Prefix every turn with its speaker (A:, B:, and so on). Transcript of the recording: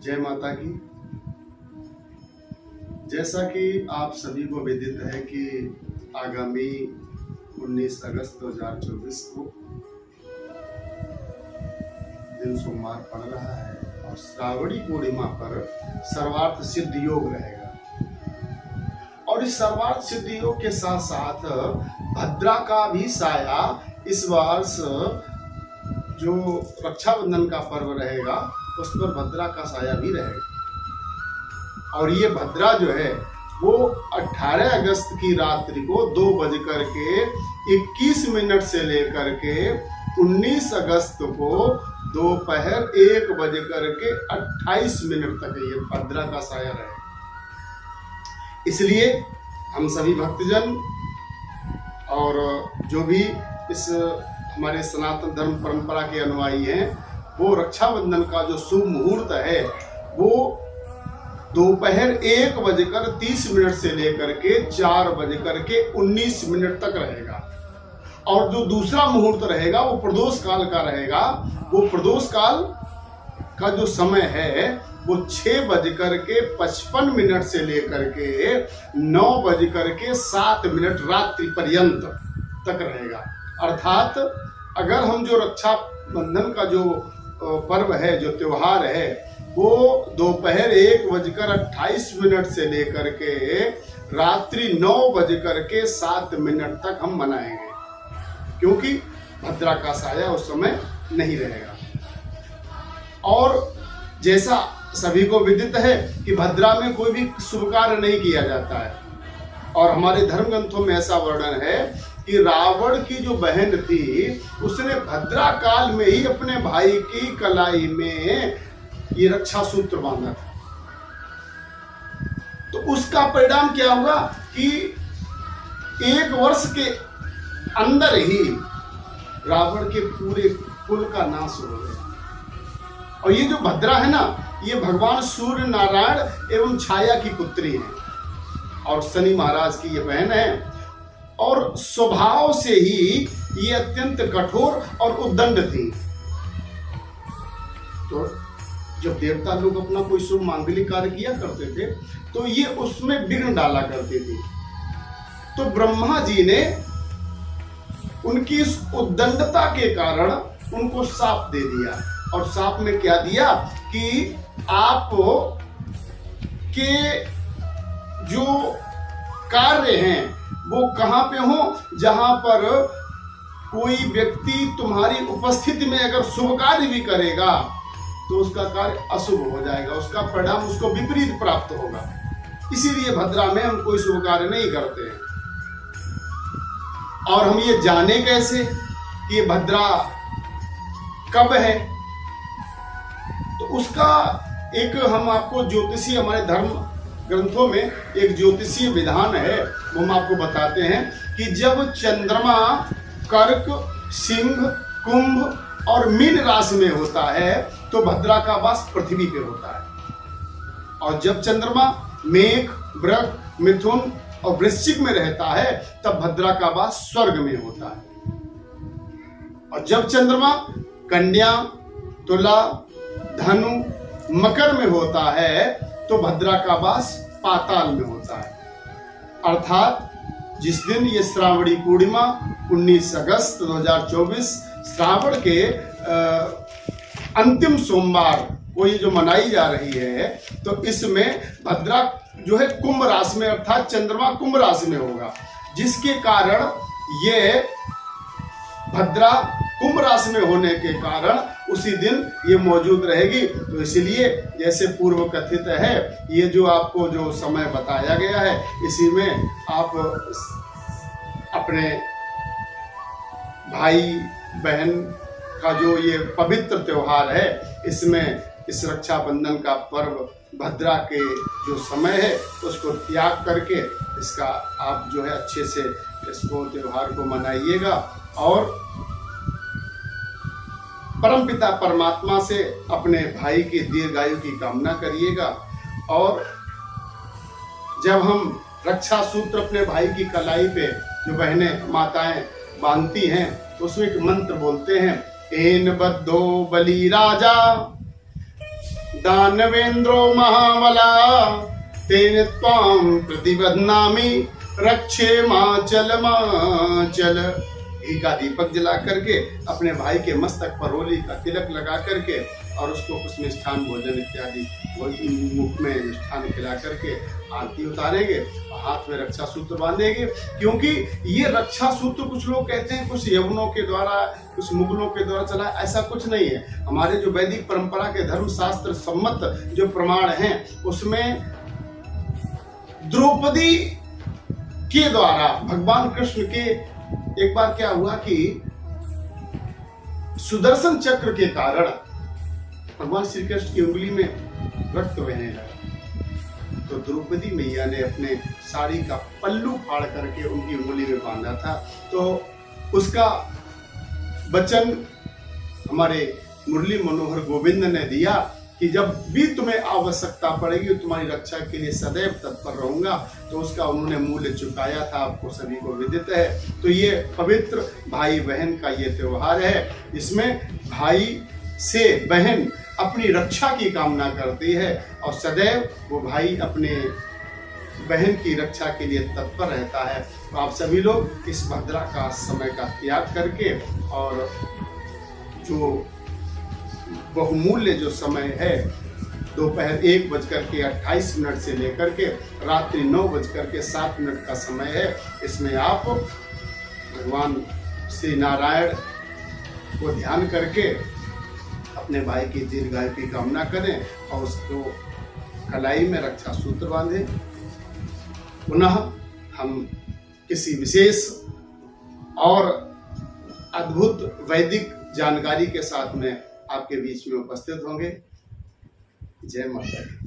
A: जय माता की। जैसा कि आप सभी को विदित है कि आगामी 19 अगस्त 2024 को दिन सोमवार पड़ रहा है और श्रावणी पूर्णिमा पर सर्वार्थ सिद्ध योग रहेगा। और इस सर्वार्थ सिद्ध योग के साथ साथ भद्रा का भी साया इस वर्ष जो रक्षाबंधन का पर्व रहेगा उस पर भद्रा का साया भी रहेगा। और ये भद्रा जो है वो 18 अगस्त की रात्रि को 2:21 से लेकर के 19 अगस्त को दोपहर 1:28 तक ये भद्रा का साया रहेगा। इसलिए हम सभी भक्तजन और जो भी इस हमारे सनातन धर्म परंपरा के अनुयायी हैं वो रक्षाबंधन का जो शुभ मुहूर्त है वो दोपहर 1:30 से लेकर के 4:19 तक रहेगा। और जो दूसरा मुहूर्त रहेगा वो प्रदोष काल का रहेगा। वो प्रदोष काल का जो समय है वो 6:55 से लेकर के 9:07 रात्रि पर्यंत तक रहेगा। अर्थात अगर हम जो रक्षाबंधन का जो पर्व है, जो त्योहार है, वो दोपहर 1:28 से लेकर के रात्रि 9:07 तक हम मनाएंगे, क्योंकि भद्रा का साया उस समय नहीं रहेगा। और जैसा सभी को विदित है कि भद्रा में कोई भी शुभ कार्य नहीं किया जाता है। और हमारे धर्म ग्रंथों में ऐसा वर्णन है कि रावण की जो बहन थी उसने भद्रा काल में ही अपने भाई की कलाई में ये रक्षा सूत्र बांधा था। तो उसका परिणाम क्या हुआ कि 1 वर्ष के अंदर ही रावण के पूरे कुल का नाश हो गया। और ये जो भद्रा है ना, ये भगवान सूर्य नारायण एवं छाया की पुत्री है और शनि महाराज की ये बहन है। और स्वभाव से ही ये अत्यंत कठोर और उद्दंड थी। तो जब देवता लोग अपना कोई शुभ मांगलिक कार्य किया करते थे तो ये उसमें विघ्न डाला करते थे। तो ब्रह्मा जी ने उनकी इस उद्दंडता के कारण उनको शाप दे दिया। और शाप में क्या दिया कि आप के जो कार्य हैं वो कहां पे हो, जहां पर कोई व्यक्ति तुम्हारी उपस्थिति में अगर शुभ कार्य भी करेगा तो उसका कार्य अशुभ हो जाएगा, उसका परिणाम उसको विपरीत प्राप्त होगा। इसीलिए भद्रा में हम कोई शुभ कार्य नहीं करते हैं। और हम ये जाने कैसे कि ये भद्रा कब है, तो उसका एक हम आपको ज्योतिषीय, हमारे धर्म ग्रंथों में एक ज्योतिषीय विधान है वो हम आपको बताते हैं कि जब चंद्रमा कर्क, सिंह, कुंभ और मीन राशि में होता है तो भद्रा का वास पृथ्वी पे होता है। और जब चंद्रमा मेष, वृक, मिथुन और वृश्चिक में रहता है तब भद्रा का वास स्वर्ग में होता है। और जब चंद्रमा कन्या, तुला, धनु, मकर में होता है तो भद्रा का वास पाताल में होता है। अर्थात जिस दिन ये श्रावणी पूर्णिमा 19 अगस्त 2024 श्रावण के अंतिम सोमवार को ये जो मनाई जा रही है तो इसमें भद्रा जो है कुंभ राशि में, अर्थात चंद्रमा कुंभ राशि में होगा, जिसके कारण ये भद्रा कुंभ राशि में होने के कारण उसी दिन ये मौजूद रहेगी। तो इसलिए जैसे पूर्व कथित है, ये जो आपको जो समय बताया गया है इसी में आप अपने भाई बहन का जो ये पवित्र त्योहार है इसमें इस रक्षाबंधन का पर्व भद्रा के जो समय है उसको त्याग करके इसका आप जो है अच्छे से इसको त्योहार को मनाइएगा। और परमपिता परमात्मा से अपने भाई के दीर्घायु की कामना करिएगा। और जब हम रक्षा सूत्र अपने भाई की कलाई पे जो बहनें माताएं बांधती हैं तो उसमें एक मंत्र बोलते हैं, एन बद्धो बलि राजा दानवेन्द्रो महाबला तेन त्वां प्रतिबध्नामि रक्षे माचल माचल। घी का दीपक जला करके अपने भाई के मस्तक पर होली का तिलक लगा करके और उसको कुछ मिष्ठान भोजन इत्यादि मुख में मिष्ठान खिला करके आरती उतारेंगे और हाथ में रक्षा सूत्र बांधेंगे। क्योंकि ये रक्षा सूत्र कुछ लोग कहते हैं कुछ यवनों के द्वारा कुछ मुगलों के द्वारा चला, ऐसा कुछ नहीं है। हमारे जो वैदिक परंपरा के धर्म शास्त्र सम्मत जो प्रमाण हैं उसमें द्रौपदी के द्वारा भगवान कृष्ण के एक बार क्या हुआ कि सुदर्शन चक्र के कारण भगवान श्री कृष्ण की उंगली में रक्त बहने लगा, तो द्रौपदी मैया ने अपने साड़ी का पल्लू फाड़ करके उनकी उंगली में बांधा था। तो उसका वचन हमारे मुरली मनोहर गोविंद ने दिया कि जब भी तुम्हें आवश्यकता पड़ेगी तुम्हारी रक्षा के लिए सदैव तत्पर रहूंगा। तो उसका उन्होंने मूल्य चुकाया था, आपको सभी को विदित है। तो ये पवित्र भाई बहन का ये त्योहार है, इसमें भाई से बहन अपनी रक्षा की कामना करती है और सदैव वो भाई अपने बहन की रक्षा के लिए तत्पर रहता है। तो आप सभी लोग इस भद्रा का समय का त्याग करके और जो बहुमूल्य जो समय है दोपहर 1:28 से लेकर के रात्रि 9:07 का समय है, इसमें आप भगवान श्री नारायण को ध्यान करके अपने भाई की दीर्घायु की कामना करें और उसको कलाई में रक्षा सूत्र बांधें। पुनः हम किसी विशेष और अद्भुत वैदिक जानकारी के साथ में आपके बीच में उपस्थित होंगे। जय माता दी।